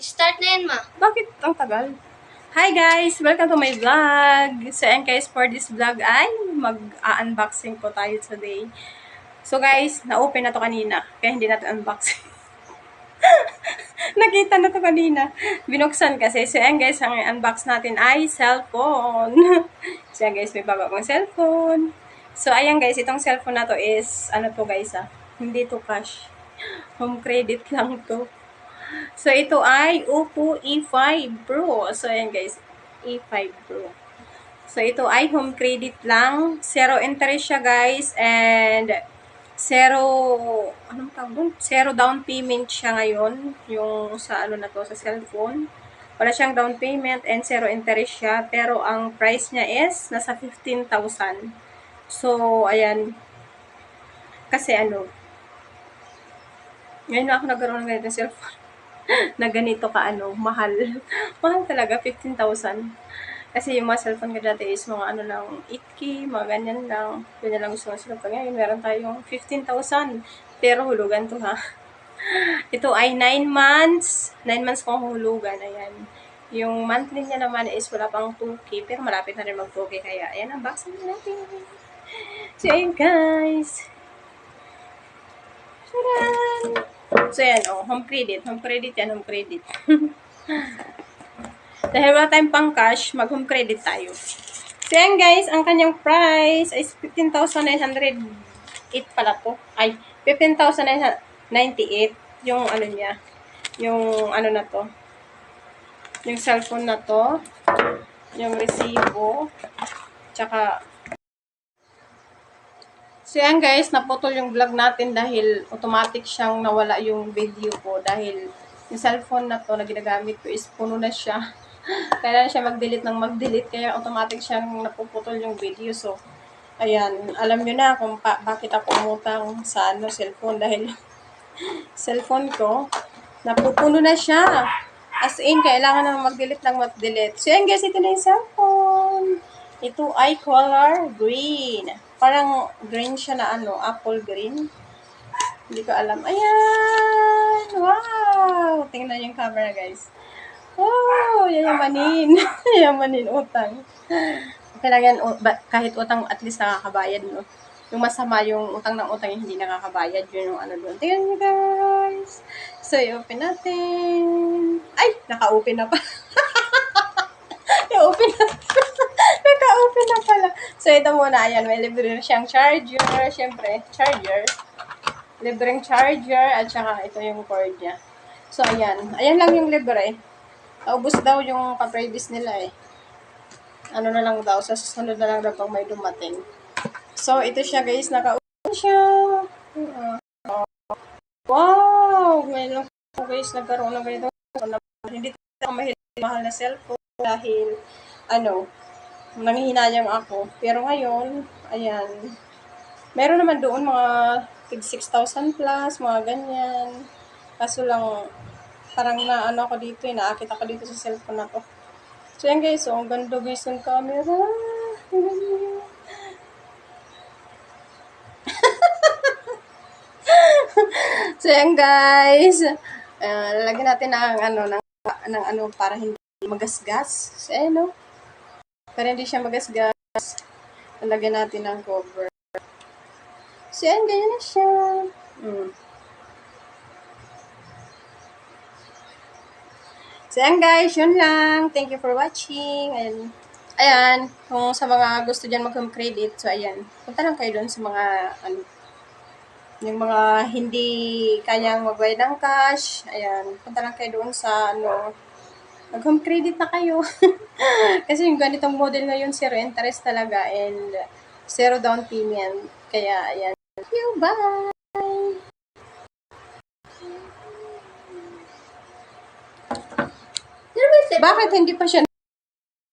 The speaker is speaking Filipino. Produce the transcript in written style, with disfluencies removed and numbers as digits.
Start na yan, ma. Bakit ang tagal? Hi guys! Welcome to my vlog! So and guys, for this vlog ay mag-unboxing po tayo today. So guys, na-open na to kanina. Kaya hindi natin unboxing. Nakita na to kanina. Binuksan kasi. So and guys, ang unbox natin ay cellphone. So yan guys, may bago akong cellphone. So ayan guys, itong cellphone na to is, ano to guys hindi to cash. Home credit lang to. So, ito ay Oppo E5 Pro. So, ayan guys, E5 Pro. So, ito ay home credit lang. Zero interest siya guys. And, zero down payment siya ngayon. Yung sa ano na to, sa cellphone. Wala siyang down payment and zero interest siya. Pero, ang price niya is nasa 15,000. So, ayan. Kasi ano, ngayon na ako nagkaroon ng ganito cellphone. Na ganito ka mahal. Mahal talaga, 15,000. Kasi yung mga cellphone ko dati is mga lang, 8K, mga ganyan lang. Ganyan lang gusto ng cellphone. Ngayon, meron tayong 15,000. Pero hulugan to ha. Ito ay 9 months. 9 months kong hulugan. Ayan. Yung monthly niya naman is wala pang 2K. Pero malapit na rin mag 2K. Kaya, ayan, unboxing natin. So, ayun guys. Tadaan! So, yan, home credit. Home credit yan, home credit. Dahil wala tayong pang cash, mag-home credit tayo. So, yan guys, ang kanyang price is 15,908 pala to. Ay, 15,998 yung ano niya. Yung ano na to. Yung cellphone na to. Yung resibo. Tsaka, so yan guys, naputol yung vlog natin dahil automatic siyang nawala yung video ko dahil yung cellphone na to na ginagamit ko is puno na siya. Kailangan siya mag-delete ng mag-delete kaya automatic siyang napuputol yung video. So, ayan, alam nyo na kung bakit ako umutang sa cellphone dahil cellphone ko napupuno na siya. As in, kailangan na mag-delete ng mag-delete. So yan guys, ito na yung cellphone. Ito ay color green. Parang green siya na apple green. Hindi ko alam. Ayan! Wow! Tingnan yung camera guys. Wow! Yayamanin. Yayamanin utang. Okay lang yan. Kahit utang at least nakakabayad, no? Yung masama yung utang ng utang yung hindi nakakabayad. Yun yung doon. Tingnan nyo guys. So, i-open natin. Ay! Naka-open na pa. I-open na naka-open na pala. So, ito muna. Ayan, may libre siyang charger. Siyempre, charger. Libreng charger. At saka, ito yung cord niya. So, ayan. Ayan lang yung libre. Naubos daw yung pa-previous nila eh. Ano na lang daw. Sa susunod na lang daw pag may dumating. So, ito siya guys. Naka-open siya. Wow! Ngayon lang po guys, nagkaroon ng ganito. Hindi tayo mahal na cellphone dahil nanghihinayang ako. Pero ngayon, ayan, meron naman doon mga tig 6,000 plus, mga ganyan. Kaso lang, parang ako dito, naakit ako dito sa cellphone na to. So yan guys, ang ganda guys ng camera. So yan guys, lalagyan natin ng para hindi magasgas. So para hindi siya magasgas, lalagyan natin ng cover. So yan, ganyan na siya. So yan guys, yun lang. Thank you for watching. Ayan, kung sa mga gusto dyan mag-home credit, so ayan, punta lang kayo doon sa mga yung mga hindi kayang magbayad ng cash. Ayan, punta lang kayo doon sa mag-home credit na kayo. Kasi yung ganitong model ngayon, zero interest talaga and zero down payment. Kaya, ayan. Thank you, bye! Bakit hindi pa siya